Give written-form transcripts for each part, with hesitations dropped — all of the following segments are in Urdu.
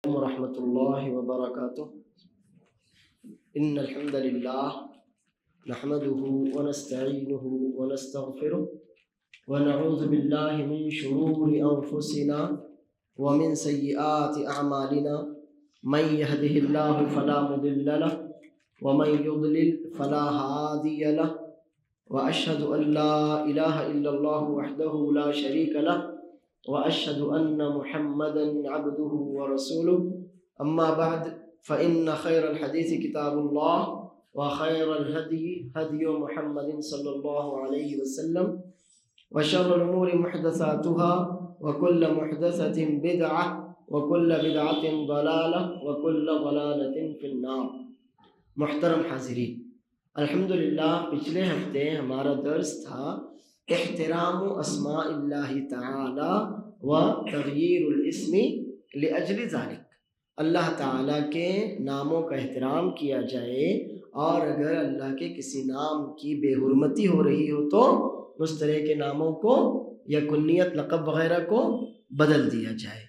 ورحمۃ اللہ وبرکاتہ ان الحمد للہ نحمده ونستعینه ونستغفره ونعوذ باللہ من شرور انفسنا ومن سیئات اعمالنا من يهده اللہ فلا مضل له ومن يضلل فلا هادی له واشهد ان لا الہ الا اللہ وحدہ لا شریک له وأشهد أن محمدا عبده ورسوله أما بعد فإن خير الحديث كتاب الله وخير الهدي هدي محمد صلى الله عليه وسلم وشر الأمور محدثاتها وكل محدثة بدعة وكل بدعة ضلالة وكل ضلالة في النار. محترم حاضرین، الحمدللہ پچھلے ہفتے ہمارا درس تھا احترام اسماء اللہ تعالی و تغییر الاسم لاجل ذلک. اللہ تعالیٰ کے ناموں کا احترام کیا جائے اور اگر اللہ کے کسی نام کی بے حرمتی ہو رہی ہو تو اس طرح کے ناموں کو یا کنیت لقب وغیرہ کو بدل دیا جائے.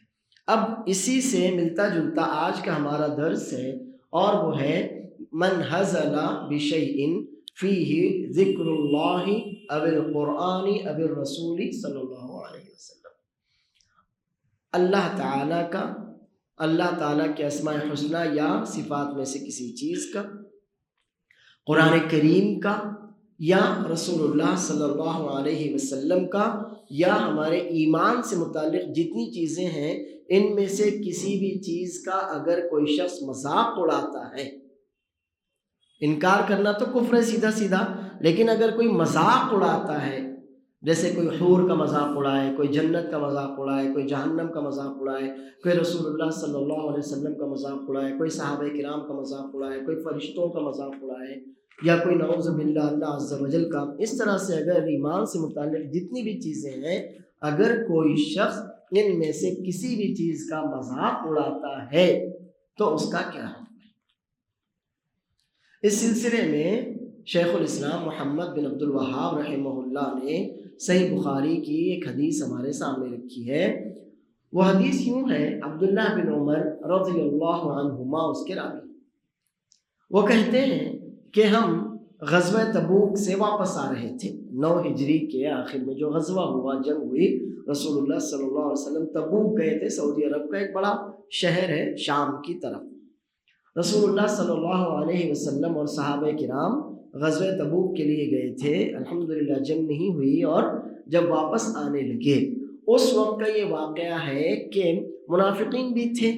اب اسی سے ملتا جلتا آج کا ہمارا درس ہے اور وہ ہے من ہزل بشیء فیہ ذکر اللہ او القرآن او الرسول صلی اللہ علیہ وسلم. اللہ تعالیٰ کے اسماء حسنہ یا صفات میں سے کسی چیز کا، قرآن کریم کا یا رسول اللہ صلی اللہ علیہ وسلم کا یا ہمارے ایمان سے متعلق جتنی چیزیں ہیں ان میں سے کسی بھی چیز کا اگر کوئی شخص مذاق اڑاتا ہے، انکار کرنا تو کفر ہے سیدھا سیدھا، لیکن اگر کوئی مذاق اڑاتا ہے، جیسے کوئی حور کا مذاق اڑائے، کوئی جنت کا مذاق اڑائے، کوئی جہنم کا مذاق اڑائے، کوئی رسول اللہ صلی اللہ علیہ وسلم کا مذاق اڑائے، کوئی صحابہ کرام کا مذاق اڑائے، کوئی فرشتوں کا مذاق اڑائے، یا کوئی نعوذ باللہ اللہ عز و جل کا، اس طرح سے اگر ایمان سے متعلق جتنی بھی چیزیں ہیں اگر کوئی شخص ان میں سے کسی بھی چیز کا مذاق اڑاتا ہے تو اس کا کیا ہے؟ اس سلسلے میں شیخ الاسلام محمد بن عبد الوہاب رحمہ اللہ نے صحیح بخاری کی ایک حدیث ہمارے سامنے رکھی ہے. وہ حدیث یوں ہے، عبداللہ بن عمر رضی اللہ عنہما اس کے راوی. وہ کہتے ہیں کہ ہم غزوہ تبوک سے واپس آ رہے تھے. 9 ہجری کے آخر میں جو غزوہ ہوا، جنگ ہوئی، رسول اللہ صلی اللہ علیہ وسلم تبوک گئے تھے. سعودی عرب کا ایک بڑا شہر ہے شام کی طرف. رسول اللہ صلی اللہ علیہ وسلم اور صحابہ کرام غزوہ تبوک کے لیے گئے تھے. الحمدللہ جنگ نہیں ہوئی اور جب واپس آنے لگے اس وقت کا یہ واقعہ ہے کہ منافقین بھی تھے.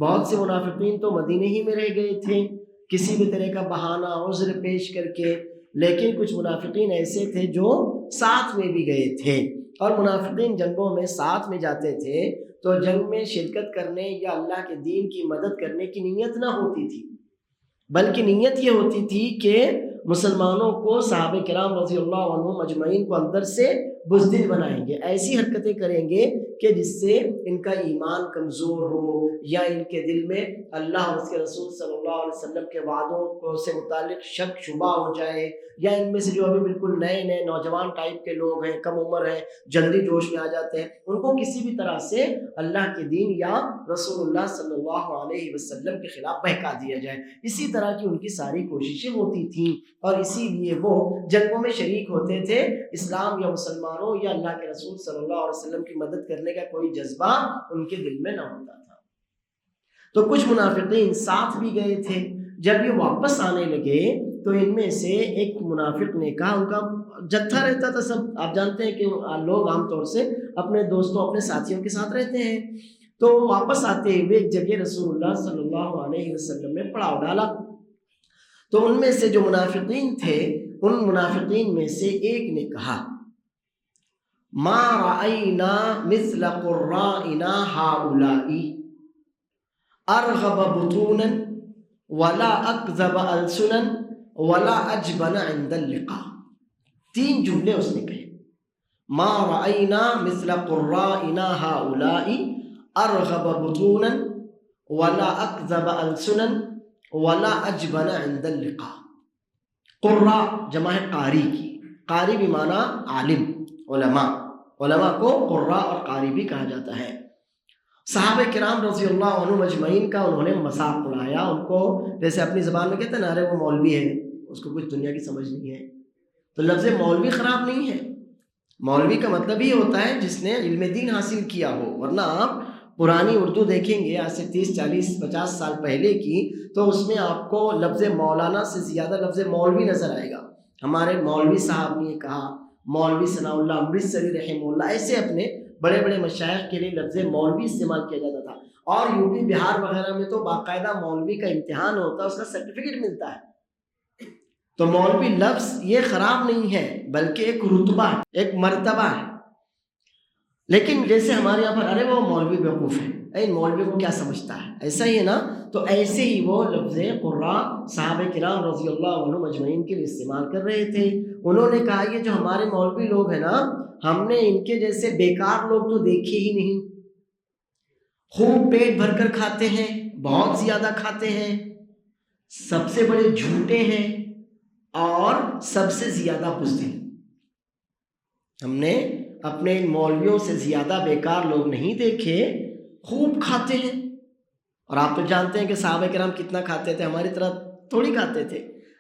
بہت سے منافقین تو مدینے ہی میں رہ گئے تھے کسی بھی طرح کا بہانہ عذر پیش کر کے، لیکن کچھ منافقین ایسے تھے جو ساتھ میں بھی گئے تھے. اور منافقین جنگوں میں ساتھ میں جاتے تھے تو جنگ میں شرکت کرنے یا اللہ کے دین کی مدد کرنے کی نیت نہ ہوتی تھی، بلکہ نیت یہ ہوتی تھی کہ مسلمانوں کو، صحابہ کرام رضی اللہ عنہم اجمعین کو اندر سے بزدل بنائیں گے، ایسی حرکتیں کریں گے کہ جس سے ان کا ایمان کمزور ہو یا ان کے دل میں اللہ اور اس کے رسول صلی اللہ علیہ وسلم کے وعدوں سے متعلق شک شبہ ہو جائے، یا ان میں سے جو ابھی بالکل نئے نوجوان ٹائپ کے لوگ ہیں، کم عمر ہیں، جلدی جوش میں آ جاتے ہیں، ان کو کسی بھی طرح سے اللہ کے دین یا رسول اللہ صلی اللہ علیہ وسلم کے خلاف بہکا دیا جائے. اسی طرح کی ان کی ساری کوششیں ہوتی تھیں اور اسی لیے وہ جنگوں میں شریک ہوتے تھے. اسلام یا مسلمانوں یا اللہ کے رسول صلی اللہ علیہ وسلم کی مدد کرنے کا کوئی جذبہ ان کے دل میں نہ ہوتا تھا. تو کچھ منافقین ساتھ بھی گئے تھے. جب یہ واپس آنے لگے تو ان میں سے ایک منافق نے کہا، ان کا جتھا رہتا تھا، سب آپ جانتے ہیں کہ لوگ عام طور سے اپنے دوستوں اپنے ساتھیوں کے ساتھ رہتے ہیں، تو واپس آتے ہوئے ایک جگہ رسول اللہ صلی اللہ علیہ وسلم نے پڑاؤ ڈالا. تو ان میں سے جو منافقین تھے ان منافقین میں سے ایک نے کہا، ما رأینا مثل قرائنا ہؤلاء ارغب بطونا ولا اکذب السنا ولا اجبن عند اللقاء. 3 جملے اس نے کہے، ما رأینا مثل قرائنا ہؤلاء ارغب بطونا ولا اکذب السنا ولا اجبن عند اللقاء. قراء جمع ہے قاری کی، قاری بھی معنی عالم، علماء کو قراء اور قاری بھی کہا جاتا ہے. صحابہ کرام رضی اللہ عنہم اجمعین کا انہوں نے مذاق اڑایا، ان کو جیسے اپنی زبان میں کہتے ہیں نا، ارے وہ مولوی ہے، اس کو کچھ دنیا کی سمجھ نہیں ہے. تو لفظ مولوی خراب نہیں ہے. مولوی کا مطلب یہ ہوتا ہے جس نے علم دین حاصل کیا ہو. ورنہ آپ پرانی اردو دیکھیں گے آج سے 30 40 50 سال پہلے کی، تو اس میں آپ کو لفظ مولانا سے زیادہ لفظ مولوی نظر آئے گا. ہمارے مولوی صاحب نے کہا، مولوی ثناء اللہ امرتسری رحمہ اللہ، ایسے اپنے بڑے بڑے مشائخ کے لیے لفظ مولوی استعمال کیا جاتا تھا. اور یو پی بہار وغیرہ میں تو باقاعدہ مولوی کا امتحان ہوتا ہے، اس کا سرٹیفکیٹ ملتا ہے. تو مولوی لفظ یہ خراب نہیں ہے، بلکہ ایک رتبہ ہے، ایک مرتبہ ہے. لیکن جیسے ہمارے یہاں پر ارے وہ مولوی بیوقوف ہے، ان مولوی کو کیا سمجھتا ہے، ایسا ہی ہے نا. تو ایسے ہی وہ لفظ قراء صحابہ کرام رضی اللہ عنہم اجمعین کے لیے استعمال کر رہے تھے. انہوں نے کہا یہ جو ہمارے مولوی لوگ ہیں نا، ہم نے ان کے جیسے بیکار لوگ تو دیکھے ہی نہیں. خوب پیٹ بھر کر کھاتے ہیں، بہت زیادہ کھاتے ہیں، سب سے بڑے جھوٹے ہیں، اور سب سے زیادہ بزدل. ہم نے اپنے ان مولویوں سے زیادہ بیکار لوگ نہیں دیکھے. خوب کھاتے ہیں، اور آپ تو جانتے ہیں کہ صحابہ کرام کتنا کھاتے تھے، ہماری طرح تھوڑی کھاتے تھے.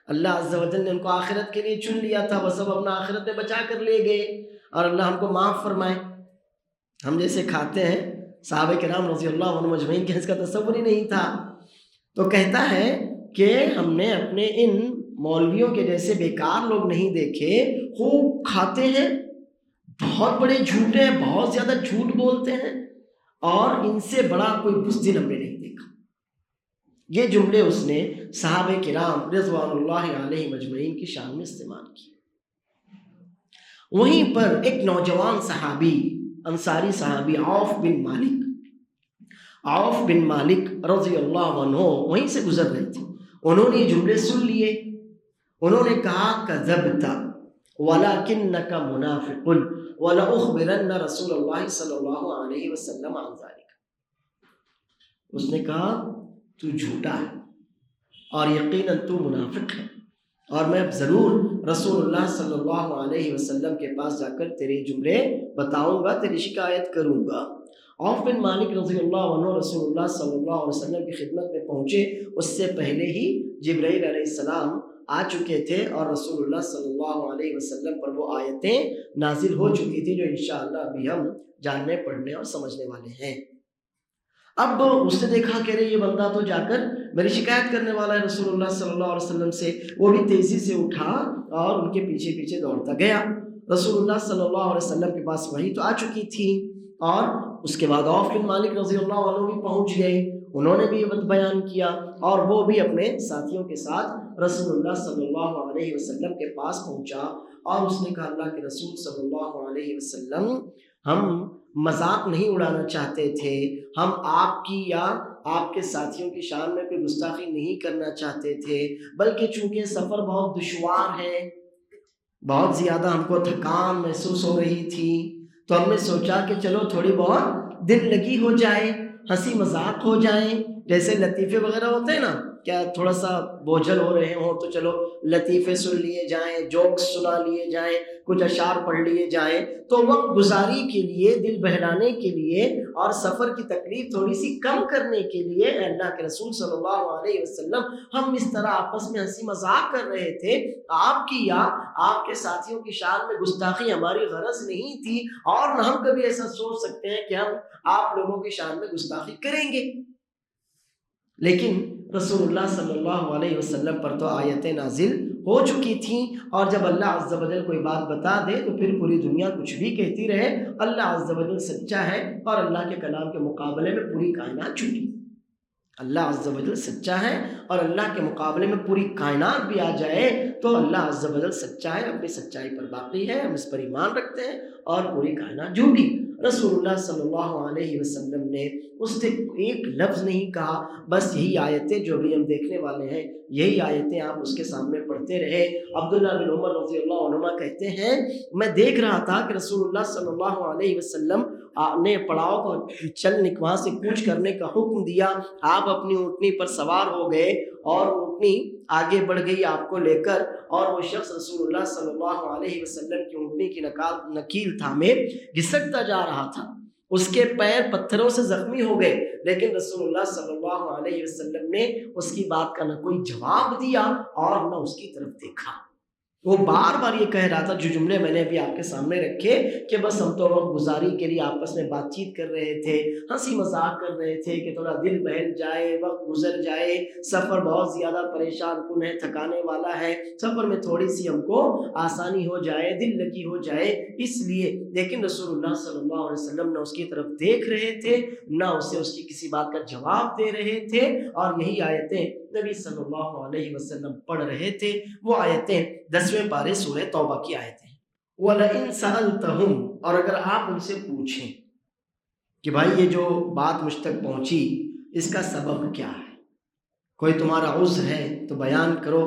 اللہ عز و جل نے ان کو آخرت کے لیے چن لیا تھا، وہ سب اپنا آخرت میں بچا کر لے گئے، اور اللہ ہم کو معاف فرمائے. ہم جیسے کھاتے ہیں صحابہ کرام رضی اللہ عنہم اجمعین کے اس کا تصور ہی نہیں تھا. تو کہتا ہے کہ ہم نے اپنے ان مولویوں کے جیسے بیکار لوگ نہیں دیکھے. خوب کھاتے ہیں، بہت بڑے جھوٹے ہیں، بہت زیادہ جھوٹ بولتے ہیں، اور ان سے بڑا کوئی بزدل ہم نے نہیں دیکھا. یہ جملے اس نے صحابہ کرام رضوان اللہ علیہم اجمعین کی شان میں استعمال کیے. وہیں پر ایک نوجوان صحابی، انصاری صحابی عوف بن مالک رضی اللہ عنہ وہیں سے گزر رہے تھے. انہوں نے یہ جملے سن لیے. انہوں نے کہا کذبت ولکنک منافق ولأخبرن رسول اللہ صلی اللہ علیہ وسلم عن ذلک. اس نے کہا تو جھوٹا ہے، اور یقیناً تو منافق ہے، اور میں اب ضرور رسول اللہ صلی اللہ علیہ وسلم کے پاس جا کر تیرے جملے بتاؤں گا، تیری شکایت کروں گا. عوف بن مالک رضی اللہ عنہ رسول اللہ صلی اللہ علیہ وسلم کی خدمت میں پہنچے. اس سے پہلے ہی جبرائیل علیہ السلام آ چکے تھے، اور رسول اللہ صلی اللہ علیہ وسلم پر وہ آیتیں نازل ہو چکی تھی جو انشاءاللہ ابھی ہم جاننے، پڑھنے اور سمجھنے والے ہیں. اب اس نے دیکھا کہ یہ بندہ تو جا کر میری شکایت کرنے والا ہے رسول اللہ صلی اللہ علیہ وسلم سے. وہ بھی تیزی سے اٹھا اور ان کے پیچھے پیچھے دوڑتا گیا. رسول اللہ صلی اللہ علیہ وسلم کے پاس وحی تو آ چکی تھی، اور اس کے بعد عوف بن مالک رضی اللہ عنہ بھی پہنچ گئے. انہوں نے بھی یہ بیان کیا، اور وہ بھی اپنے ساتھیوں کے ساتھ رسول اللہ صلی اللہ علیہ وسلم کے پاس پہنچا. اور اس نے کہا اللہ کے رسول صلی اللہ علیہ وسلم، ہم مذاق نہیں اڑانا چاہتے تھے، ہم آپ کی یا آپ کے ساتھیوں کی شان میں کوئی گستاخی نہیں کرنا چاہتے تھے، بلکہ چونکہ سفر بہت دشوار ہے، بہت زیادہ ہم کو تھکان محسوس ہو رہی تھی، تو ہم نے سوچا کہ چلو تھوڑی بہت دل لگی ہو جائے، ہنسی مذاق ہو جائیں، جیسے لطیفے وغیرہ ہوتے ہیں نا، کیا تھوڑا سا بوجھل ہو رہے ہوں تو چلو لطیفے سن لیے جائیں، جوکس سنا لیے جائیں، کچھ اشعار پڑھ لیے جائیں. تو وقت گزاری کے لیے، دل بہلانے کے لیے، اور سفر کی تکلیف تھوڑی سی کم کرنے کے لیے اللہ کے رسول صلی اللہ علیہ وسلم ہم اس طرح آپس میں ہنسی مذاق کر رہے تھے. آپ کی یا آپ کے ساتھیوں کی شان میں گستاخی ہماری غرض نہیں تھی، اور نہ ہم کبھی ایسا سوچ سکتے ہیں کہ ہم آپ لوگوں کی شان میں گستاخی کریں گے. لیکن رسول اللہ صلی اللہ علیہ وسلم پر تو آیتیں نازل ہو چکی تھیں، اور جب اللہ عز و جل کوئی بات بتا دے تو پھر پوری دنیا کچھ بھی کہتی رہے. اللہ عز و جل سچا ہے، اور اللہ کے کلام کے مقابلے میں پوری کائنات جھوٹی. اللہ عز و جل سچا ہے، اور اللہ کے مقابلے میں پوری کائنات بھی آ جائے تو اللہ عز و جل سچا ہے، اپنی سچائی پر باقی ہے، ہم اس پر ایمان رکھتے ہیں، اور پوری کائنات جھوٹی. رسول اللہ صلی اللہ علیہ وسلم نے اس سے ایک لفظ نہیں کہا، بس یہی آیتیں جو بھی ہم دیکھنے والے ہیں، یہی آیتیں آپ اس کے سامنے پڑھتے رہے. عبداللہ بن عمر رضی اللہ عنہما کہتے ہیں میں دیکھ رہا تھا کہ رسول اللہ صلی اللہ علیہ وسلم نے پڑاؤ کو چلنے، وہاں سے کوچ کرنے کا حکم دیا. آپ اپنی اونٹنی پر سوار ہو گئے، اور اونٹنی آگے بڑھ گئی آپ کو لے کر، اور وہ شخص رسول اللہ صلی اللہ علیہ وسلم کی اونٹنی کی نکیل تھامے گھسٹتا جا رہا تھا. اس کے پیر پتھروں سے زخمی ہو گئے، لیکن رسول اللہ صلی اللہ علیہ وسلم نے اس کی بات کا نہ کوئی جواب دیا اور نہ اس کی طرف دیکھا۔ وہ بار بار یہ کہہ رہا تھا، جو جملے میں نے ابھی آپ کے سامنے رکھے، کہ بس ہم تو وقت گزاری کے لیے آپس میں بات چیت کر رہے تھے، ہنسی مذاق کر رہے تھے کہ تھوڑا دل بہل جائے، وقت گزر جائے، سفر بہت زیادہ پریشان کن ہے، تھکانے والا ہے، سفر میں تھوڑی سی ہم کو آسانی ہو جائے، دل لگی ہو جائے، اس لیے۔ لیکن رسول اللہ صلی اللہ علیہ وسلم نہ اس کی طرف دیکھ رہے تھے، نہ اسے اس کی کسی بات کا جواب دے رہے تھے، اور یہی آیتیں نبی صلی اللہ علیہ وسلم پڑھ رہے تھے۔ وہ آیتیں 10ویں پارے سورہ توبہ کی آیتیں ہیں۔ وَلَئِن سَأَلْتَهُمْ، اور اگر آپ ان سے پوچھیں کہ بھائی یہ جو بات مجھ تک پہنچی اس کا سبب کیا ہے، کوئی تمہارا عذر ہے تو بیان کرو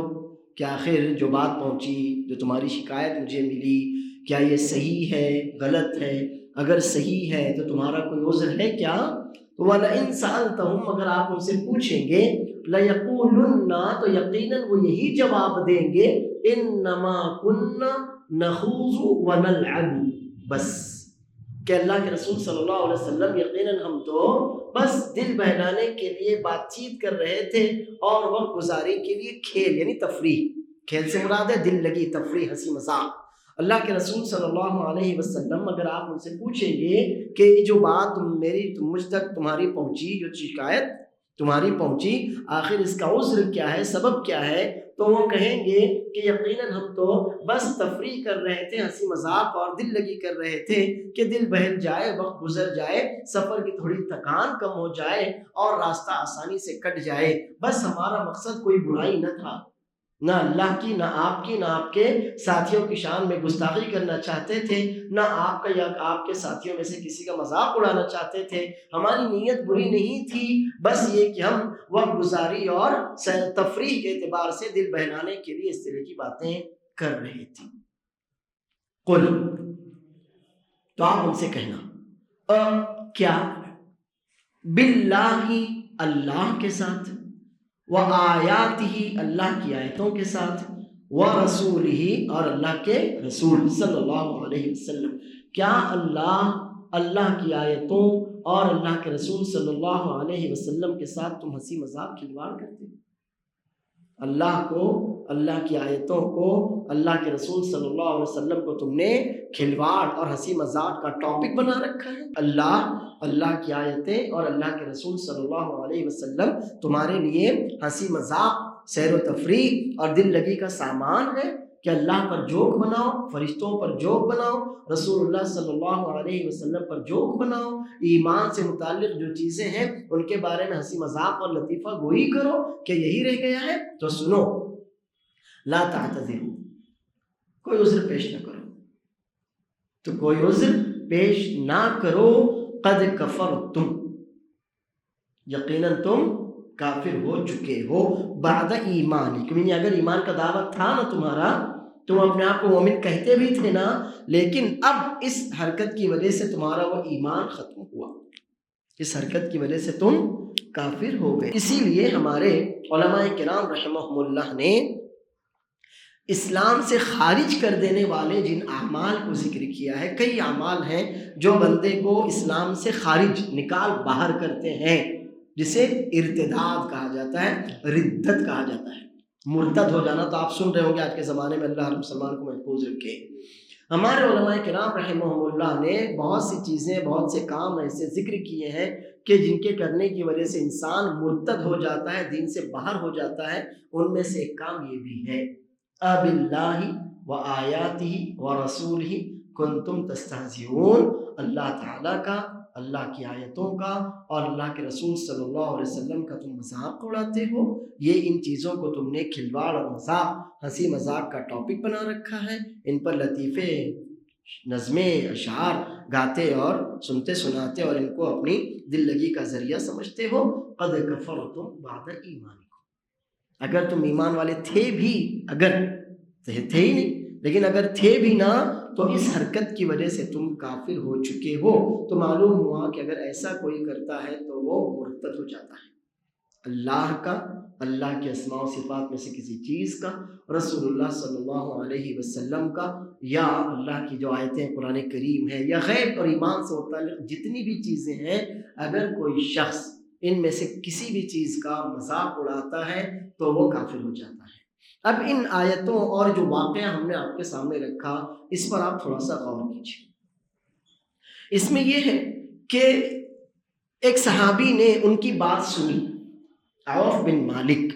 کہ آخر جو بات پہنچی، جو تمہاری شکایت مجھے ملی، کیا یہ صحیح ہے، غلط ہے؟ اگر صحیح ہے تو تمہارا کوئی عذر ہے کیا؟ تو وَلَئِن سَأَلْتَهُمْ، اگر آپ ان سے پوچھیں گے، لَيَقُولُنَّ، تو یقیناً وہ یہی جواب دیں گے، إِنَّمَا كُنَّا نَخُوضُ وَنَلْعَبُ، بس کہ اللہ کے رسول صلی اللہ علیہ وسلم یقیناً ہم تو بس دل بہلانے کے لیے بات چیت کر رہے تھے اور وقت گزاری کے لیے کھیل، یعنی تفریح، کھیل سے مراد ہے دل لگی تفریح، ہنسی مذاق۔ اللہ کے رسول صلی اللہ علیہ وسلم اگر آپ ان سے پوچھیں گے کہ یہ جو بات مجھ تک تمہاری پہنچی، جو شکایت تمہاری پہنچی، آخر اس کا عذر کیا ہے، سبب کیا ہے، تو وہ کہیں گے کہ یقیناً ہم تو بس تفریح کر رہے تھے، ہنسی مذاق اور دل لگی کر رہے تھے کہ دل بہل جائے، وقت گزر جائے، سفر کی تھوڑی تھکان کم ہو جائے اور راستہ آسانی سے کٹ جائے، بس ہمارا مقصد کوئی برائی نہ تھا، نہ اللہ کی، نہ آپ کی، نہ آپ کے ساتھیوں کی شان میں گستاخی کرنا چاہتے تھے، نہ آپ کا یا آپ کے ساتھیوں میں سے کسی کا مذاق اڑانا چاہتے تھے، ہماری نیت بری نہیں تھی، بس یہ کہ ہم وقت گزاری اور تفریح کے اعتبار سے دل بہلانے کے لیے اس طرح کی باتیں کر رہے تھے۔ قل، تو آپ ان سے کہنا، کیا، باللہ، اللہ کے ساتھ، وآیاتہ، اللہ کی آیتوں کے ساتھ، ورسولہ، اور اللہ کے رسول صلی اللہ علیہ وسلم، کیا اللہ کی آیتوں اور اللہ کے رسول صلی اللہ علیہ وسلم کے ساتھ تم ہنسی مذاق کھلواڑ کرتے؟ اللہ کو، اللہ کی آیتوں کو، اللہ کے رسول صلی اللہ علیہ وسلم کو تم نے کھلواڑ اور ہنسی مذاق کا ٹاپک بنا رکھا ہے۔ اللہ کی آیتیں اور اللہ کے رسول صلی اللہ علیہ وسلم تمہارے لیے ہنسی مذاق، سیر و تفریح اور دل لگی کا سامان ہے کہ اللہ پر جوک بناؤ، فرشتوں پر جوک بناؤ، رسول اللہ صلی اللہ علیہ وسلم پر جوک بناؤ، ایمان سے متعلق جو چیزیں ہیں ان کے بارے میں ہنسی مذاق اور لطیفہ گوئی کرو، کہ یہی رہ گیا ہے؟ تو سنو، لا تعتذروا، کوئی عذر پیش نہ کرو، تو کوئی عذر پیش نہ کرو، قد کفرتم، یقیناً تم کافر ہو چکے ہو، بعد ایمان، کیونکہ اگر ایمان کا دعویٰ تھا نا تمہارا، تم اپنے آپ کو مومن کہتے بھی تھے نا، لیکن اب اس حرکت کی وجہ سے تمہارا وہ ایمان ختم ہوا، اس حرکت کی وجہ سے تم کافر ہو گئے۔ اسی لیے ہمارے علماء کرام رحمہم اللہ نے اسلام سے خارج کر دینے والے جن اعمال کو ذکر کیا ہے، کئی اعمال ہیں جو بندے کو اسلام سے خارج، نکال باہر کرتے ہیں، جسے ارتداد کہا جاتا ہے، ردت کہا جاتا ہے، مرتد ہو جانا۔ تو آپ سن رہے ہوں گے آج کے زمانے میں اللہ ہر مسلمان کو محفوظ رکھے۔ ہمارے علماء کرام رحمہم اللہ نے بہت سی چیزیں، بہت سے کام ایسے ذکر کیے ہیں کہ جن کے کرنے کی وجہ سے انسان مرتد ہو جاتا ہے، دین سے باہر ہو جاتا ہے۔ ان میں سے ایک کام یہ بھی ہے، باللہ وآیاتہ ورسولہ کنتم تستہزئون، اللہ تعالیٰ کا، اللہ کی آیتوں کا اور اللہ کے رسول صلی اللہ علیہ وسلم کا تم مذاق اڑاتے ہو، یہ ان چیزوں کو تم نے کھلواڑ اور مذاق، ہنسی مذاق کا ٹاپک بنا رکھا ہے، ان پر لطیفے، نظمیں، اشعار گاتے اور سنتے سناتے اور ان کو اپنی دل لگی کا ذریعہ سمجھتے ہو۔ قد کفرتم بعد ایمانکم، اگر تم ایمان والے تھے بھی، اگر تھے ہی نہیں، لیکن اگر تھے بھی نہ، تو اس حرکت کی وجہ سے تم کافر ہو چکے ہو۔ تو معلوم ہوا کہ اگر ایسا کوئی کرتا ہے تو وہ مرتد ہو جاتا ہے۔ اللہ کا، اللہ کے اسماء و صفات میں سے کسی چیز کا، رسول اللہ صلی اللہ علیہ وسلم کا، یا اللہ کی جو آیتیں قرآن کریم ہے، یا غیب اور ایمان سے متعلق جتنی بھی چیزیں ہیں، اگر کوئی شخص ان میں سے کسی بھی چیز کا مذاق اڑاتا ہے تو وہ کافر ہو جاتا ہے۔ اب ان آیتوں اور جو واقعہ ہم نے آپ کے سامنے رکھا، اس پر آپ تھوڑا سا غور کیجیے۔ اس میں یہ ہے کہ ایک صحابی نے ان کی بات سنی، عوف بن مالک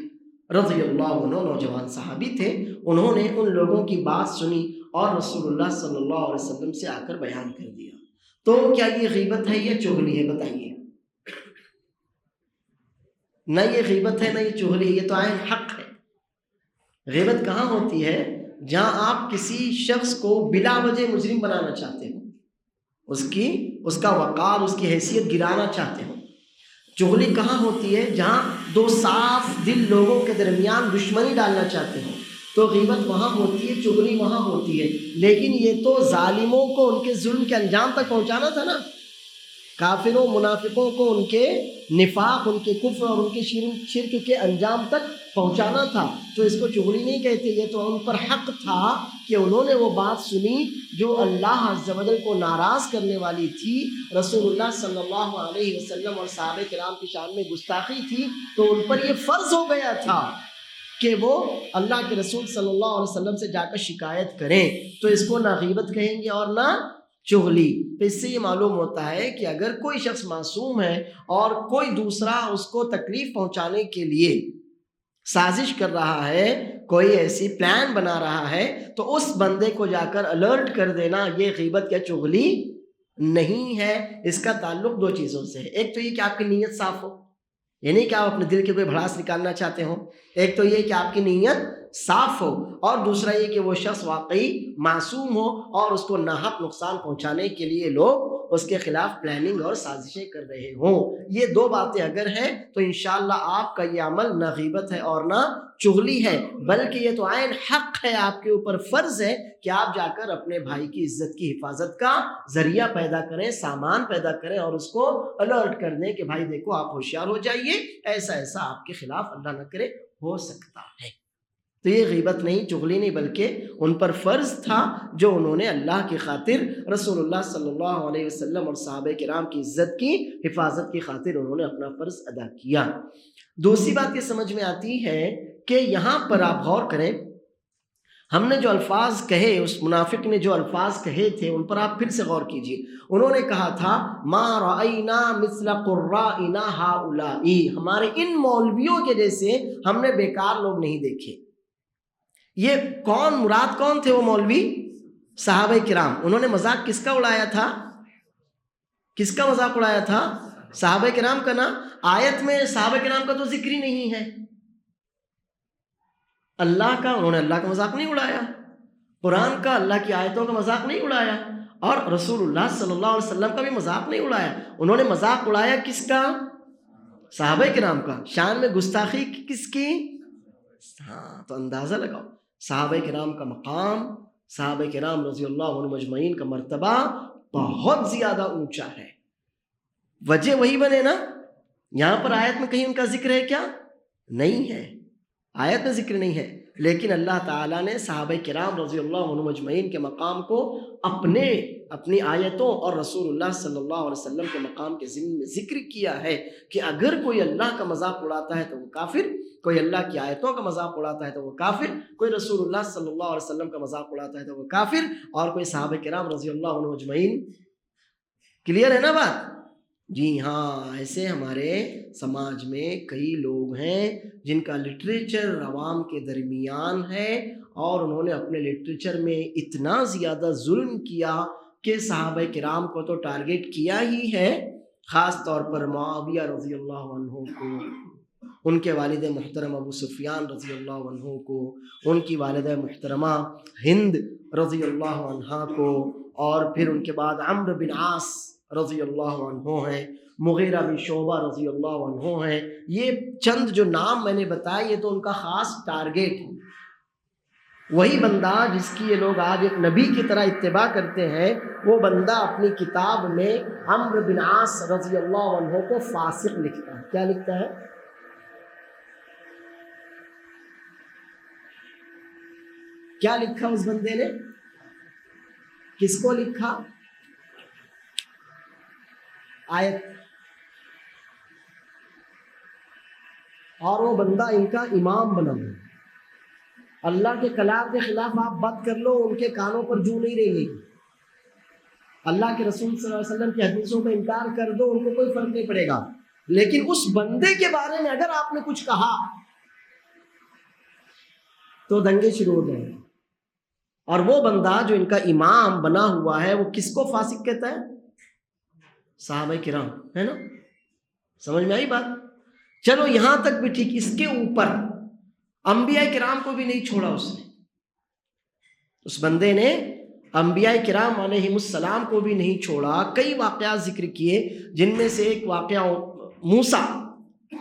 رضی اللہ عنہ نوجوان صحابی تھے، انہوں نے ان لوگوں کی بات سنی اور رسول اللہ صلی اللہ علیہ وسلم سے آ کر بیان کر دیا۔ تو کیا یہ غیبت ہے یا چغلی ہے؟ بتائیے۔ نہ یہ غیبت ہے نہ یہ چغلی ہے، یہ تو عین حق ہے۔ غیبت کہاں ہوتی ہے؟ جہاں آپ کسی شخص کو بلا وجہ مجرم بنانا چاہتے ہو، اس کا وقار، اس کی حیثیت گرانا چاہتے ہو۔ چغلی کہاں ہوتی ہے؟ جہاں دو صاف دل لوگوں کے درمیان دشمنی ڈالنا چاہتے ہو، تو غیبت وہاں ہوتی ہے، چغلی وہاں ہوتی ہے۔ لیکن یہ تو ظالموں کو ان کے ظلم کے انجام تک پہنچانا تھا نا، کافروں منافقوں کو ان کے نفاق، ان کے کفر اور ان کے شرک کے انجام تک پہنچانا تھا، تو اس کو چغلی نہیں کہتے۔ یہ تو ان پر حق تھا کہ انہوں نے وہ بات سنی جو اللہ عز و جل کو ناراض کرنے والی تھی، رسول اللہ صلی اللہ علیہ وسلم اور صحابہ کرام کی شان میں گستاخی تھی، تو ان پر یہ فرض ہو گیا تھا کہ وہ اللہ کے رسول صلی اللہ علیہ وسلم سے جا کر شکایت کریں۔ تو اس کو نہ غیبت کہیں گے اور نہ چغلی۔ تو اس سے یہ معلوم ہوتا ہے کہ اگر کوئی شخص معصوم ہے اور کوئی دوسرا اس کو تکلیف پہنچانے کے لیے سازش کر رہا ہے، کوئی ایسی پلان بنا رہا ہے، تو اس بندے کو جا کر الرٹ کر دینا یہ غیبت یا چغلی نہیں ہے۔ اس کا تعلق دو چیزوں سے ہے۔ ایک تو یہ کہ آپ کی نیت صاف ہو، یعنی کہ آپ اپنے دل کے کوئی بھڑاس نکالنا چاہتے ہو، ایک تو یہ کہ آپ کی نیت صاف ہو، اور دوسرا یہ کہ وہ شخص واقعی معصوم ہو اور اس کو ناحق نقصان پہنچانے کے لیے لوگ اس کے خلاف پلاننگ اور سازشیں کر رہے ہوں۔ یہ دو باتیں اگر ہیں تو انشاءاللہ آپ کا یہ عمل نہ غیبت ہے اور نہ چغلی ہے، بلکہ یہ تو عین حق ہے، آپ کے اوپر فرض ہے کہ آپ جا کر اپنے بھائی کی عزت کی حفاظت کا ذریعہ پیدا کریں، سامان پیدا کریں، اور اس کو الرٹ کر دیں کہ بھائی دیکھو آپ ہوشیار ہو جائیے، ایسا ایسا آپ کے خلاف اللہ نہ کرے ہو سکتا ہے۔ تو یہ غیبت نہیں، چغلی نہیں، بلکہ ان پر فرض تھا جو انہوں نے اللہ کی خاطر، رسول اللہ صلی اللہ علیہ وسلم اور صحابہ کرام کی عزت کی حفاظت کی خاطر انہوں نے اپنا فرض ادا کیا۔ دوسری بات یہ سمجھ میں آتی ہے کہ یہاں پر آپ غور کریں، ہم نے جو الفاظ کہے، اس منافق نے جو الفاظ کہے تھے ان پر آپ پھر سے غور کیجئے۔ انہوں نے کہا تھا ما رأینا مثل قرائنا ہؤلاء، ہمارے ان مولویوں کے جیسے ہم نے بیکار لوگ نہیں دیکھے۔ یہ کون مراد کون تھے وہ مولوی؟ صحابہ کرام۔ انہوں نے مذاق کس کا اڑایا تھا؟ کس کا مذاق اڑایا تھا؟ صحابہ کرام کا نا۔ آیت میں صحابہ کرام کا تو ذکر ہی نہیں ہے، اللہ کا، انہوں نے اللہ کا مذاق نہیں اڑایا، قرآن کا، اللہ کی آیتوں کا مذاق نہیں اڑایا، اور رسول اللہ صلی اللہ علیہ وسلم کا بھی مذاق نہیں اڑایا۔ انہوں نے مذاق اڑایا کس کا؟ صحابہ کرام کا۔ شان میں گستاخی کس کی؟ ہاں، تو اندازہ لگاؤ صحابہ کرام کا مقام، صحابہ کرام رضی اللہ عنہ مجمعین کا مرتبہ بہت زیادہ اونچا ہے۔ وجہ وہی بنے نا، یہاں پر آیت میں کہیں ان کا ذکر ہے کیا؟ نہیں ہے، آیت میں ذکر نہیں ہے، لیکن اللہ تعالیٰ نے صحابہ کرام رضی اللہ عنہ مجمعین کے مقام کو اپنی آیتوں اور رسول اللہ صلی اللہ علیہ وسلم کے مقام کے ضمن میں ذکر کیا ہے کہ اگر کوئی اللہ کا مذاق اڑاتا ہے تو وہ کافر، کوئی اللہ کی آیتوں کا مذاق اڑاتا ہے تو وہ کافر، کوئی رسول اللہ صلی اللہ علیہ وسلم کا مذاق اڑاتا ہے تو وہ کافر، اور کوئی صحابہ کرام رضی اللہ عنہ مجمعین۔ کلیئر ہے نا بات؟ جی ہاں، ایسے ہمارے سماج میں کئی لوگ ہیں جن کا لٹریچر عوام کے درمیان ہے، اور انہوں نے اپنے لٹریچر میں اتنا زیادہ ظلم کیا کہ صحابہ کرام کو تو ٹارگٹ کیا ہی ہے، خاص طور پر معاویہ رضی اللہ عنہ کو، ان کے والد محترم ابو سفیان رضی اللہ عنہ کو، ان کی والدہ محترمہ ہند رضی اللہ عنہا کو، اور پھر ان کے بعد عمرو بن عاص رضی اللہ عنہ ہیں، مغیرہ بن شعبہ رضی اللہ عنہ ہیں۔ یہ چند جو نام میں نے بتائے یہ تو ان کا خاص ٹارگیٹ ہے۔ وہی بندہ جس کی یہ لوگ آج ایک نبی کی طرح اتباع کرتے ہیں، وہ بندہ اپنی کتاب میں عمرو بن عاص رضی اللہ عنہ کو فاسق لکھتا ہے۔ کیا لکھتا ہے؟ کیا لکھا اس بندے نے؟ کس کو لکھا؟ آیت. اور وہ بندہ ان کا امام بنا ہوا. اللہ کے کلام کے خلاف آپ بات کر لو، ان کے کانوں پر جو نہیں رہیں گی. اللہ کے رسول صلی اللہ علیہ وسلم کی حدیثوں کا انکار کر دو، ان کو کوئی فرق نہیں پڑے گا. لیکن اس بندے کے بارے میں اگر آپ نے کچھ کہا تو دنگے شروع ہو جائیں گے. اور وہ بندہ جو ان کا امام بنا ہوا ہے وہ کس کو فاسق کہتا ہے؟ صحابہ کرام، ہے نا؟ سمجھ میں آئی بات؟ چلو یہاں تک بھی ٹھیک. اس کے اوپر انبیاء کرام کو بھی نہیں چھوڑا اس نے. اس بندے نے انبیاء کرام علیہم السلام کو بھی نہیں چھوڑا. کئی واقعات ذکر کیے، جن میں سے ایک واقعہ موسیٰ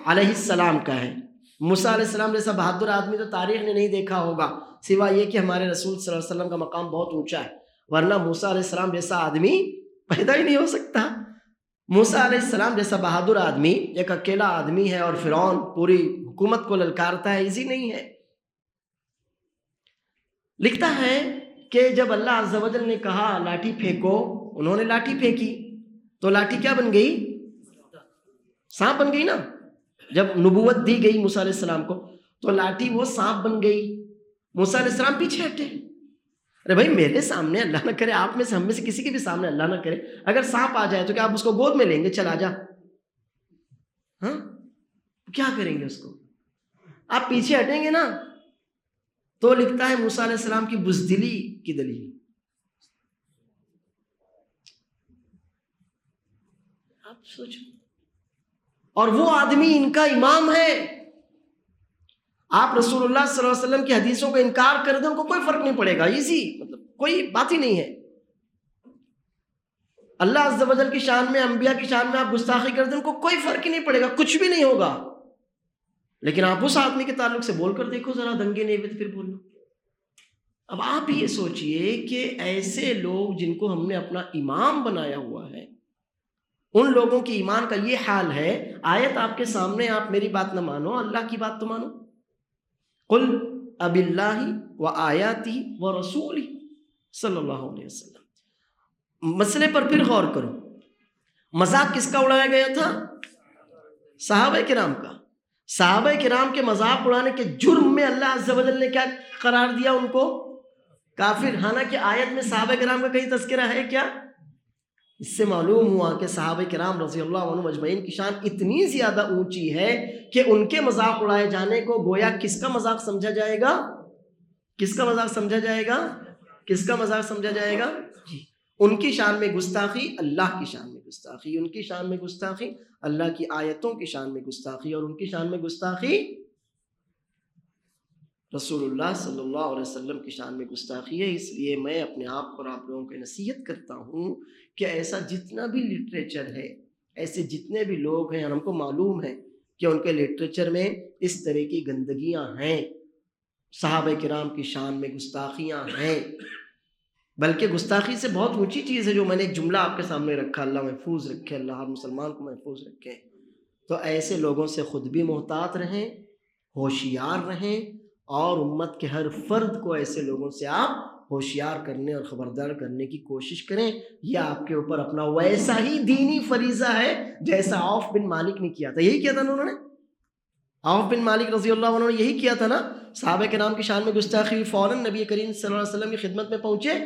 علیہ السلام کا ہے. موسیٰ علیہ السلام جیسا بہادر آدمی تو تاریخ نے نہیں دیکھا ہوگا، سوائے یہ کہ ہمارے رسول صلی اللہ علیہ وسلم کا مقام بہت اونچا ہے، ورنہ موسیٰ علیہ السلام جیسا آدمی پیدا ہی نہیں ہو سکتا. موسیٰ علیہ السلام جیسا بہادر آدمی ایک اکیلا آدمی ہے اور فرعون پوری حکومت کو للکارتا ہے، ایزی نہیں ہے. لکھتا ہے کہ جب اللہ عز و جل نے کہا لاٹھی پھینکو، انہوں نے لاٹھی پھینکی تو لاٹھی کیا بن گئی؟ سانپ بن گئی نا. جب نبوت دی گئی موسیٰ علیہ السلام کو تو لاٹھی وہ سانپ بن گئی. موسیٰ علیہ السلام پیچھے ہٹے. ارے بھائی میرے سامنے اللہ نہ کرے، آپ میں سے ہم میں سے کسی کے بھی سامنے اللہ نہ کرے اگر سانپ آ جائے تو کیا آپ اس کو گود میں لیں گے؟ چل آ جا. ہاں کیا کریں گے اس کو؟ آپ پیچھے ہٹیں گے نا. تو لکھتا ہے موسیٰ علیہ السلام کی بزدلی کی دلیل. آپ سوچو، اور وہ آدمی ان کا امام ہے. آپ رسول اللہ صلی اللہ علیہ وسلم کی حدیثوں کا انکار کر دیں ان کو کوئی فرق نہیں پڑے گا، ایزی، مطلب کوئی بات ہی نہیں ہے. اللہ عز و جل کی شان میں، انبیاء کی شان میں آپ گستاخی کر دیں ان کو کوئی فرق ہی نہیں پڑے گا، کچھ بھی نہیں ہوگا. لیکن آپ اس آدمی کے تعلق سے بول کر دیکھو ذرا، دنگے نہیں ہوئے تو پھر بولو. اب آپ یہ سوچئے کہ ایسے لوگ جن کو ہم نے اپنا امام بنایا ہوا ہے، ان لوگوں کی ایمان کا یہ حال ہے. آیت آپ کے سامنے، آپ میری بات نہ مانو، اللہ کی بات تو مانو. قل اب اللہ و آیاتہ و رسولہ صلی اللہ علیہ وسلم. مسئلے پر پھر غور کرو. مذاق کس کا اڑایا گیا تھا؟ صحابہ کرام کا. صحابہ کرام کے مذاق اڑانے کے جرم میں اللہ عز و جل نے کیا قرار دیا ان کو؟ کافر. حالانکہ آیت میں صحابہ کرام کا کہیں تذکرہ ہے کیا؟ اس سے معلوم ہوا کہ صحابہ کرام رضی اللہ عنہم اجمعین کی شان اتنی زیادہ اونچی ہے کہ ان کے مذاق اڑائے جانے کو گویا کس کا مذاق سمجھا جائے گا؟ کس کا مذاق سمجھا جائے گا؟ کس کا مذاق سمجھا جائے گا؟ جی، ان کی شان میں گستاخی، اللہ کی شان میں گستاخی. ان کی شان میں گستاخی، اللہ کی آیتوں کی شان میں گستاخی. اور ان کی شان میں گستاخی رسول اللہ صلی اللہ علیہ وسلم کی شان میں گستاخی ہے. اس لیے میں اپنے آپ اور آپ لوگوں کو نصیحت کرتا ہوں کہ ایسا جتنا بھی لٹریچر ہے، ایسے جتنے بھی لوگ ہیں، اور ہم کو معلوم ہے کہ ان کے لٹریچر میں اس طرح کی گندگیاں ہیں، صحابہ کرام کی شان میں گستاخیاں ہیں. بلکہ گستاخی سے بہت اونچی چیز ہے جو میں نے ایک جملہ آپ کے سامنے رکھا، اللہ محفوظ رکھے، اللہ ہر مسلمان کو محفوظ رکھے. تو ایسے لوگوں سے خود بھی محتاط رہیں، ہوشیار رہیں، اور امت کے ہر فرد کو ایسے لوگوں سے آپ ہوشیار کرنے اور خبردار کرنے کی کوشش کریں. یہ آپ کے اوپر اپنا ویسا ہی دینی فریضہ ہے جیسا عوف بن مالک نے کیا تھا. یہی کیا تھا نا انہوں نے؟ عوف بن مالک رضی اللہ عنہ نے یہی کیا تھا نا. صحابہ کے نام کی شان میں گستاخی، فوراً نبی کریم صلی اللہ علیہ وسلم کی خدمت میں پہنچے.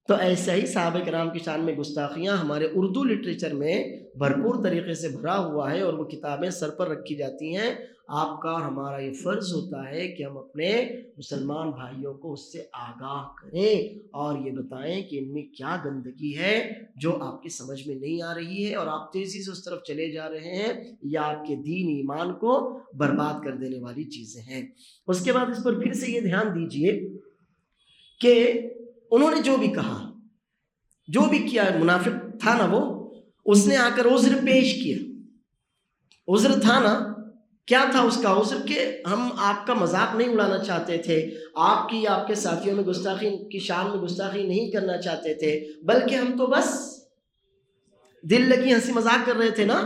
تو ایسا ہی صحابہ کرام کی شان میں گستاخیاں ہمارے اردو لٹریچر میں بھرپور طریقے سے بھرا ہوا ہے، اور وہ کتابیں سر پر رکھی جاتی ہیں. آپ کا اور ہمارا یہ فرض ہوتا ہے کہ ہم اپنے مسلمان بھائیوں کو اس سے آگاہ کریں اور یہ بتائیں کہ ان میں کیا گندگی ہے جو آپ کی سمجھ میں نہیں آ رہی ہے اور آپ تیزی سے اس طرف چلے جا رہے ہیں، یا آپ کے دین ایمان کو برباد کر دینے والی چیزیں ہیں. اس کے بعد اس پر پھر سے یہ دھیان دیجئے کہ انہوں نے جو بھی کہا، جو بھی کیا، منافق تھا نا وہ، اس نے آ کر عذر پیش کیا. عذر تھا نا، کیا تھا اس کا عذر؟ کہ ہم آپ کا مذاق نہیں اڑانا چاہتے تھے، آپ کی یا آپ کے ساتھیوں میں گستاخی کی شان میں گستاخی نہیں کرنا چاہتے تھے، بلکہ ہم تو بس دل لگی ہنسی مذاق کر رہے تھے نا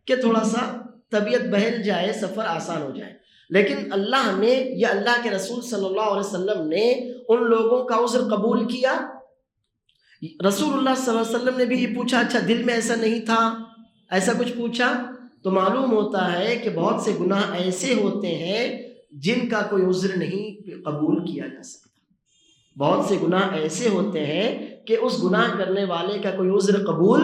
کہ تھوڑا سا طبیعت بہل جائے، سفر آسان ہو جائے. لیکن اللہ نے یا اللہ کے رسول صلی اللہ علیہ وسلم نے ان لوگوں کا عذر قبول کیا؟ رسول اللہ صلی اللہ علیہ وسلم نے بھی یہ پوچھا اچھا دل میں ایسا نہیں تھا، ایسا کچھ پوچھا؟ تو معلوم ہوتا ہے کہ بہت سے گناہ ایسے ہوتے ہیں جن کا کوئی عذر نہیں قبول کیا جا سکتا، بہت سے گناہ ایسے ہوتے ہیں کہ اس گناہ کرنے والے کا کوئی عذر قبول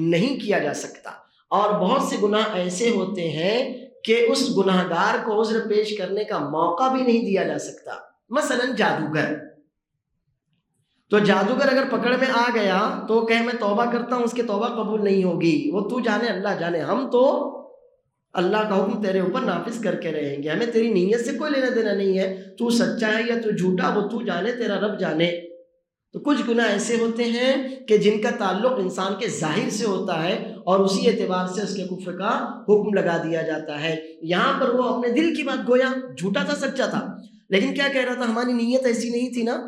نہیں کیا جا سکتا، اور بہت سے گناہ ایسے ہوتے ہیں کہ اس گناہ گار کو عذر پیش کرنے کا موقع بھی نہیں دیا جا سکتا۔ مثلا جادوگر، تو جادوگر اگر پکڑ میں آ گیا تو کہے میں توبہ کرتا ہوں، اس کی توبہ قبول نہیں ہوگی، وہ تو جانے اللہ جانے، ہم تو اللہ کا حکم تیرے اوپر نافذ کر کے رہیں گے، ہمیں تیری نیت سے کوئی لینا دینا نہیں ہے، تو سچا ہے یا تو جھوٹا وہ تو جانے، تیرا رب جانے۔ تو کچھ گناہ ایسے ہوتے ہیں کہ جن کا تعلق انسان کے ظاہر سے ہوتا ہے اور اسی اعتبار سے اس کے کفر کا حکم لگا دیا جاتا ہے۔ یہاں پر وہ اپنے دل کی بات گویا جھوٹا تھا سچا تھا، لیکن کیا کہہ رہا تھا؟ ہماری نیت ایسی نہیں تھی نا،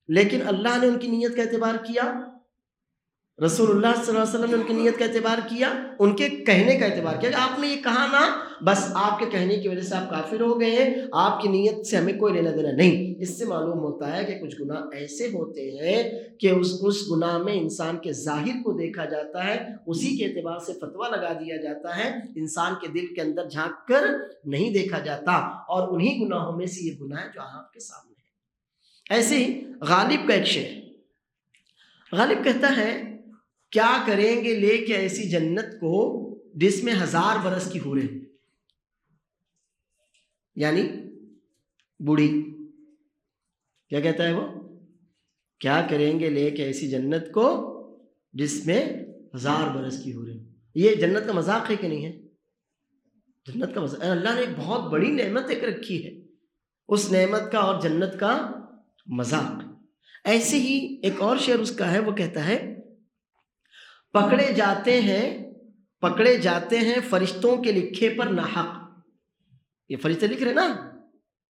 لیکن اللہ نے ان کی نیت کا اعتبار کیا، رسول اللہ صلی اللہ علیہ وسلم نے ان کی نیت کا اعتبار کیا، ان کے کہنے کا اعتبار کیا کہ آپ نے یہ کہا نا، بس آپ کے کہنے کی وجہ سے آپ کافر ہو گئے ہیں، آپ کی نیت سے ہمیں کوئی لینا دینا نہیں۔ اس سے معلوم ہوتا ہے کہ کچھ گناہ ایسے ہوتے ہیں کہ اس گناہ میں انسان کے ظاہر کو دیکھا جاتا ہے، اسی کے اعتبار سے فتویٰ لگا دیا جاتا ہے، انسان کے دل کے اندر جھانک کر نہیں دیکھا جاتا، اور انہی گناہوں میں سے یہ گناہ جو آپ کے سامنے ہے۔ ایسے ہی غالب کا ایک شعر، غالب کہتا ہے کیا کریں گے لے کے ایسی جنت کو جس میں 1000 برس کی حوریں، یعنی بوڑھی، کیا کہتا ہے وہ؟ کیا کریں گے لے کے ایسی جنت کو جس میں 1000 برس کی حوریں۔ یہ جنت کا مذاق ہے کہ نہیں ہے؟ جنت کا مذاق، اللہ نے ایک بہت بڑی نعمت ایک رکھی ہے، اس نعمت کا اور جنت کا مذاق۔ ایسے ہی ایک اور شعر اس کا ہے، وہ کہتا ہے پکڑے جاتے ہیں فرشتوں کے لکھے پر ناحق۔ یہ فرشتے لکھ رہے نا،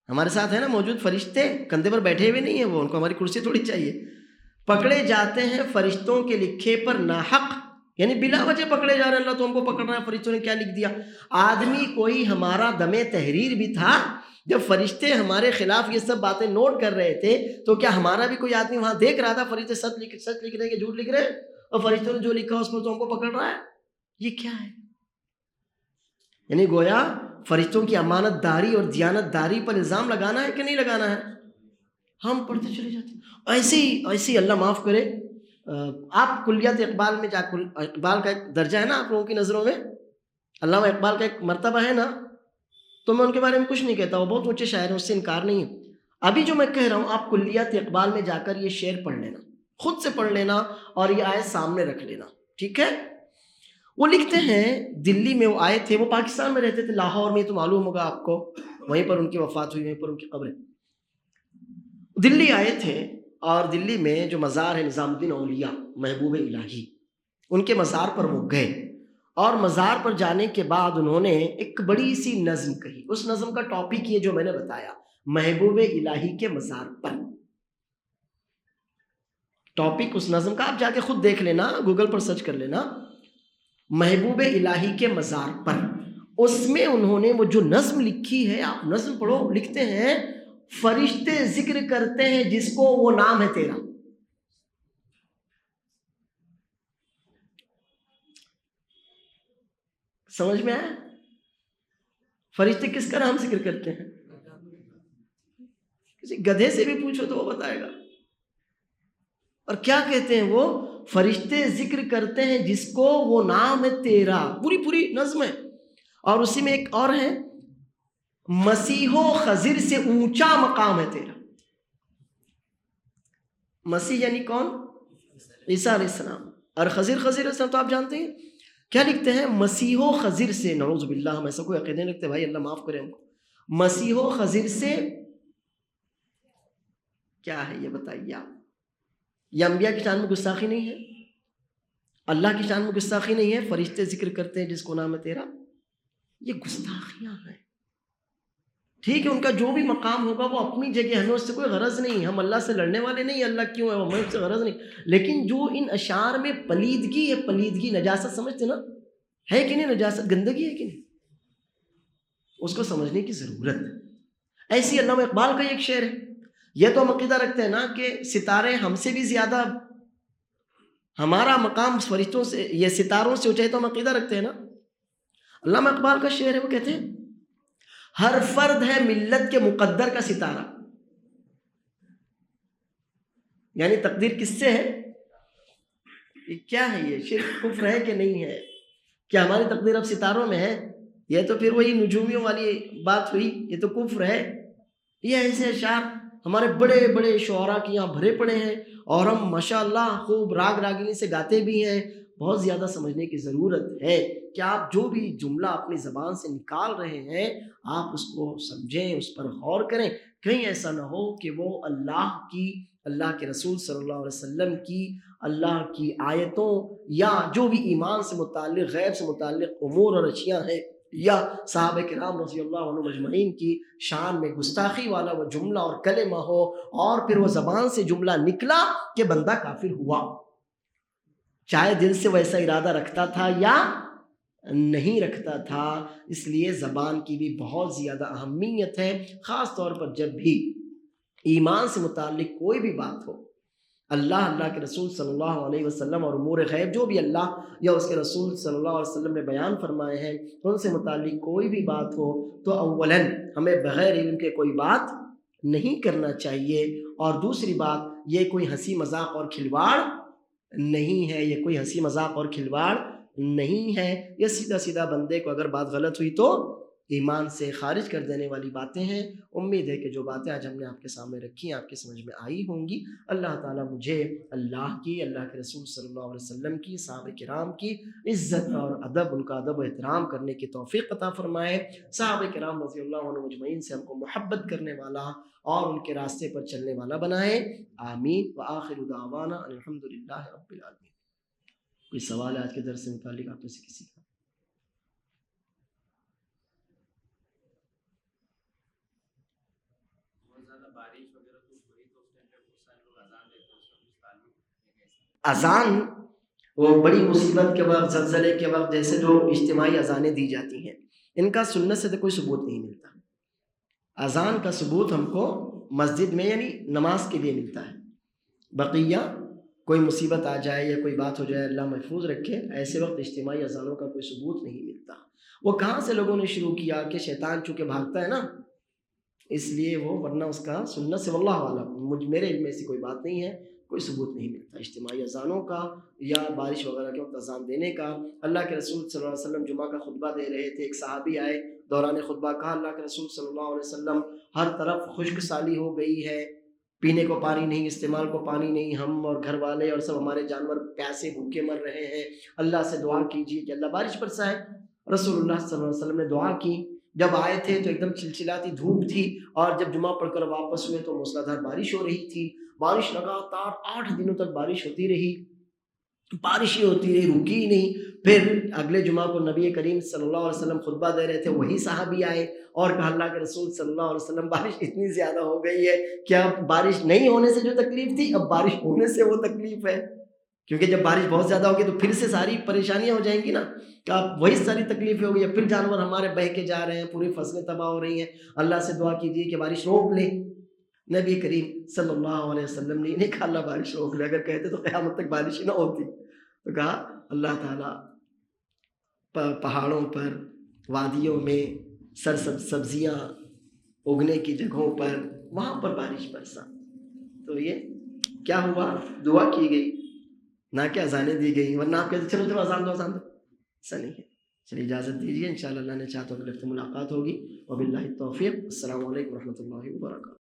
ہمارے ساتھ ہے نا موجود فرشتے، کندھے پر بیٹھے ہوئے نہیں ہیں وہ، ان کو ہماری کرسی تھوڑی چاہیے۔ پکڑے جاتے ہیں فرشتوں کے لکھے پر ناحق، یعنی بلا وجہ پکڑے جا رہے ہیں، اللہ تو ہم کو پکڑ رہا ہے، فرشتوں نے کیا لکھ دیا؟ آدمی کوئی ہمارا دمے تحریر بھی تھا، جب فرشتے ہمارے خلاف یہ سب باتیں نوٹ کر رہے تھے تو کیا ہمارا بھی کوئی آدمی وہاں دیکھ رہا تھا فرشتے سچ لکھ رہے کہ جھوٹ لکھ رہے، اور فرشتوں نے جو لکھا اس پر تو ہم کو پکڑ رہا ہے؟ یہ کیا ہے؟ یعنی گویا فرشتوں کی امانت داری اور دیانت داری پر الزام لگانا ہے کہ نہیں لگانا ہے؟ ہم پڑھتے چلے جاتے ہیں۔ ایسے ہی اللہ معاف کرے، آپ کلیات اقبال میں اقبال کا ایک درجہ ہے نا آپ لوگوں کی نظروں میں، علامہ اقبال کا ایک مرتبہ ہے نا، تو میں ان کے بارے میں کچھ نہیں کہتا، وہ بہت اونچے شاعر ہیں، اس سے انکار نہیں ہے۔ ابھی جو میں کہہ رہا ہوں آپ کلیات اقبال میں جا کر یہ شعر پڑھ لینا، خود سے پڑھ لینا اور یہ آیت سامنے رکھ لینا، ٹھیک ہے؟ وہ لکھتے ہیں دلی میں وہ آئے تھے، وہ پاکستان میں رہتے تھے، لاہور میں، تو معلوم ہوگا آپ کو، وہیں پر ان کی وفات ہوئی، وہیں پر ان کی قبر ہے۔ دلی آئے تھے اور دلی میں جو مزار ہے نظام الدین اولیاء محبوب الہی، ان کے مزار پر وہ گئے، اور مزار پر جانے کے بعد انہوں نے ایک بڑی سی نظم کہی۔ اس نظم کا ٹاپک یہ جو میں نے بتایا، محبوب الہی کے مزار پر، ٹاپک اس نظم کا آپ جا کے خود دیکھ لینا، گوگل پر سرچ کر لینا، محبوب الہی کے مزار پر۔ اس میں انہوں نے وہ جو نظم لکھی ہے، آپ نظم پڑھو، لکھتے ہیں فرشتے ذکر کرتے ہیں جس کو وہ نام ہے تیرا۔ سمجھ میں آیا؟ فرشتے کس کا نام ذکر کرتے ہیں؟ کسی گدھے سے بھی پوچھو تو وہ بتائے گا۔ اور کیا کہتے ہیں وہ؟ فرشتے ذکر کرتے ہیں جس کو وہ نام ہے تیرا، پوری نظم ہے۔ اور اسی میں ایک اور ہے، مسیح و خضر سے اونچا مقام ہے تیرا۔ مسیح یعنی کون؟ عیسیٰ علیہ السلام، اور خضر علیہ السلام تو آپ جانتے ہیں۔ کیا لکھتے ہیں؟ مسیح و خضر سے، نعوذ باللہ ہم ایسا کوئی عقیدہ نہیں رکھتے بھائی، اللہ معاف کرے ہم کو۔ مسیح و خضر سے کیا ہے یہ بتائیے آپ؟ یہ انبیاء کی شان میں گستاخی نہیں ہے؟ اللہ کی شان میں گستاخی نہیں ہے؟ فرشتے ذکر کرتے ہیں جس کو نام ہے تیرا، یہ گستاخیاں ہیں۔ ٹھیک ہے، ان کا جو بھی مقام ہوگا وہ اپنی جگہ، ہمیں اس سے کوئی غرض نہیں، ہم اللہ سے لڑنے والے نہیں، اللہ کیوں ہے ہمیں اس سے غرض نہیں۔ لیکن جو ان اشعار میں پلیدگی ہے، پلیدگی نجاست سمجھتے نا، ہے کہ نہیں؟ نجاست گندگی ہے کہ نہیں؟ اس کو سمجھنے کی ضرورت ہے۔ ایسی علامہ اقبال کا ایک شعر ہے، یہ تو ہم عقیدہ رکھتے ہیں نا کہ ستارے ہم سے بھی زیادہ، ہمارا مقام فرشتوں سے، یہ ستاروں سے اونچا ہے، تو ہم عقیدہ رکھتے ہیں نا۔ علامہ اقبال کا شعر ہے، وہ کہتے ہیں ہر فرد ہے ملت کے مقدر کا ستارہ، یعنی تقدیر کس سے ہے؟ یہ کیا ہے؟ یہ شرک کفر ہے کہ نہیں ہے؟ کیا ہماری تقدیر اب ستاروں میں ہے؟ یہ تو پھر وہی نجومیوں والی بات ہوئی، یہ تو کفر ہے۔ یہ ایسے اشعار ہمارے بڑے بڑے شعراء کی یہاں بھرے پڑے ہیں، اور ہم ماشاءاللہ خوب راگ راگنی سے گاتے بھی ہیں۔ بہت زیادہ سمجھنے کی ضرورت ہے کہ آپ جو بھی جملہ اپنی زبان سے نکال رہے ہیں آپ اس کو سمجھیں، اس پر غور کریں، کہیں ایسا نہ ہو کہ وہ اللہ کی، اللہ کے رسول صلی اللہ علیہ وسلم کی، اللہ کی آیتوں یا جو بھی ایمان سے متعلق، غیب سے متعلق امور اور اشیاء ہیں، یا صحابہ کرام رضی اللہ عنہ مجمعین کی شان میں گستاخی والا وہ جملہ اور کلمہ ہو، اور پھر وہ زبان سے جملہ نکلا کہ بندہ کافر ہوا، چاہے دل سے وہ ایسا ارادہ رکھتا تھا یا نہیں رکھتا تھا۔ اس لیے زبان کی بھی بہت زیادہ اہمیت ہے، خاص طور پر جب بھی ایمان سے متعلق کوئی بھی بات ہو، اللہ کے رسول صلی اللہ علیہ وسلم اور امور غیب جو بھی اللہ یا اس کے رسول صلی اللہ علیہ وسلم نے بیان فرمائے ہیں، ان سے متعلق کوئی بھی بات ہو تو اولاً ہمیں بغیر علم کے کوئی بات نہیں کرنا چاہیے، اور دوسری بات یہ کوئی ہنسی مذاق اور کھلواڑ نہیں ہے، یہ کوئی ہنسی مذاق اور کھلواڑ نہیں ہے، یہ سیدھا سیدھا بندے کو اگر بات غلط ہوئی تو ایمان سے خارج کر دینے والی باتیں ہیں۔ امید ہے کہ جو باتیں آج ہم نے آپ کے سامنے رکھی ہیں آپ کے سمجھ میں آئی ہوں گی۔ اللہ تعالیٰ مجھے اللہ کی، اللہ کے رسول صلی اللہ علیہ وسلم کی، صحابہ کرام کی عزت اور ادب، ان کا ادب و احترام کرنے کی توفیق عطا فرمائے، صحابہ کرام رضی اللہ عنہ مجمعین سے ہم کو محبت کرنے والا اور ان کے راستے پر چلنے والا بنائے، آمین۔ وآخر دعوانا الحمدللہ رب العالمین۔ کوئی سوال ہے آج کے درس سے متعلق آپ میں سے کسی کا؟ اذان وہ بڑی مصیبت کے وقت، زلزلے کے وقت، جیسے جو اجتماعی اذانیں دی جاتی ہیں، ان کا سنت سے تو کوئی ثبوت نہیں ملتا۔ اذان کا ثبوت ہم کو مسجد میں یعنی نماز کے لیے ملتا ہے، بقیہ کوئی مصیبت آ جائے یا کوئی بات ہو جائے، اللہ محفوظ رکھے، ایسے وقت اجتماعی اذانوں کا کوئی ثبوت نہیں ملتا۔ وہ کہاں سے لوگوں نے شروع کیا کہ شیطان چونکہ بھاگتا ہے نا، اس لیے وہ، ورنہ اس کا سنت سے واللہ اعلم میرے علم میں ایسی کوئی بات نہیں ہے، کوئی ثبوت نہیں ملتا اجتماعی اذانوں کا یا بارش وغیرہ کے وقت اذان دینے کا۔ اللہ کے رسول صلی اللہ علیہ وسلم جمعہ کا خطبہ دے رہے تھے، ایک صحابی آئے، دوران خطبہ کہا اللہ کے رسول صلی اللہ علیہ وسلم ہر طرف خشک سالی ہو گئی ہے، پینے کو پانی نہیں، استعمال کو پانی نہیں، ہم اور گھر والے اور سب ہمارے جانور پیاسے بھوکے مر رہے ہیں، اللہ سے دعا کیجیے کہ اللہ بارش برسائے۔ رسول اللہ صلی اللہ علیہ وسلم نے دعا کی، جب آئے تھے تو ایک دم چلچلاتی دھوپ تھی، اور جب جمعہ پڑھ کر واپس ہوئے تو موسلادھار بارش ہو رہی تھی۔ بارش لگاتار 8 دنوں تک بارش ہوتی رہی، بارش ہی ہوتی رہی، رکی ہی نہیں۔ پھر اگلے جمعہ کو نبی کریم صلی اللہ علیہ وسلم خطبہ دے رہے تھے، وہی صحابی آئے اور کہا اللہ کے رسول صلی اللہ علیہ وسلم بارش اتنی زیادہ ہو گئی ہے کہ اب بارش نہیں ہونے سے جو تکلیف تھی اب بارش ہونے سے وہ تکلیف ہے، کیونکہ جب بارش بہت زیادہ ہوگی تو پھر سے ساری پریشانیاں ہو جائیں گی نا، کہ اب وہی ساری تکلیفیں ہو گئی، پھر جانور ہمارے بہہ کے جا رہے ہیں، پوری فصلیں تباہ ہو رہی ہیں، اللہ سے دعا کیجیے کہ بارش روک لے۔ نبی کریم صلی اللہ علیہ وسلم نے کہا اللہ بارش روک لے، اگر کہتے تو قیامت تک بارش ہی نہ ہوتی۔ تو کہا اللہ تعالیٰ پہاڑوں پر، وادیوں میں، سبزیاں اگنے کی جگہوں پر، وہاں پر بارش برسا۔ تو یہ کیا ہوا؟ دعا کی گئی، نہ کہ اذانیں دی گئی، ورنہ آپ کہتے چلو اذان دو اذان دو، ایسا نہیں ہے۔ چلیے اجازت دیجیے، انشاءاللہ اللہ نے چاہا تو اگلے ہفتے ملاقات ہوگی۔ وباللہ التوفیق۔ السلام علیکم ورحمۃ اللہ وبرکاتہ۔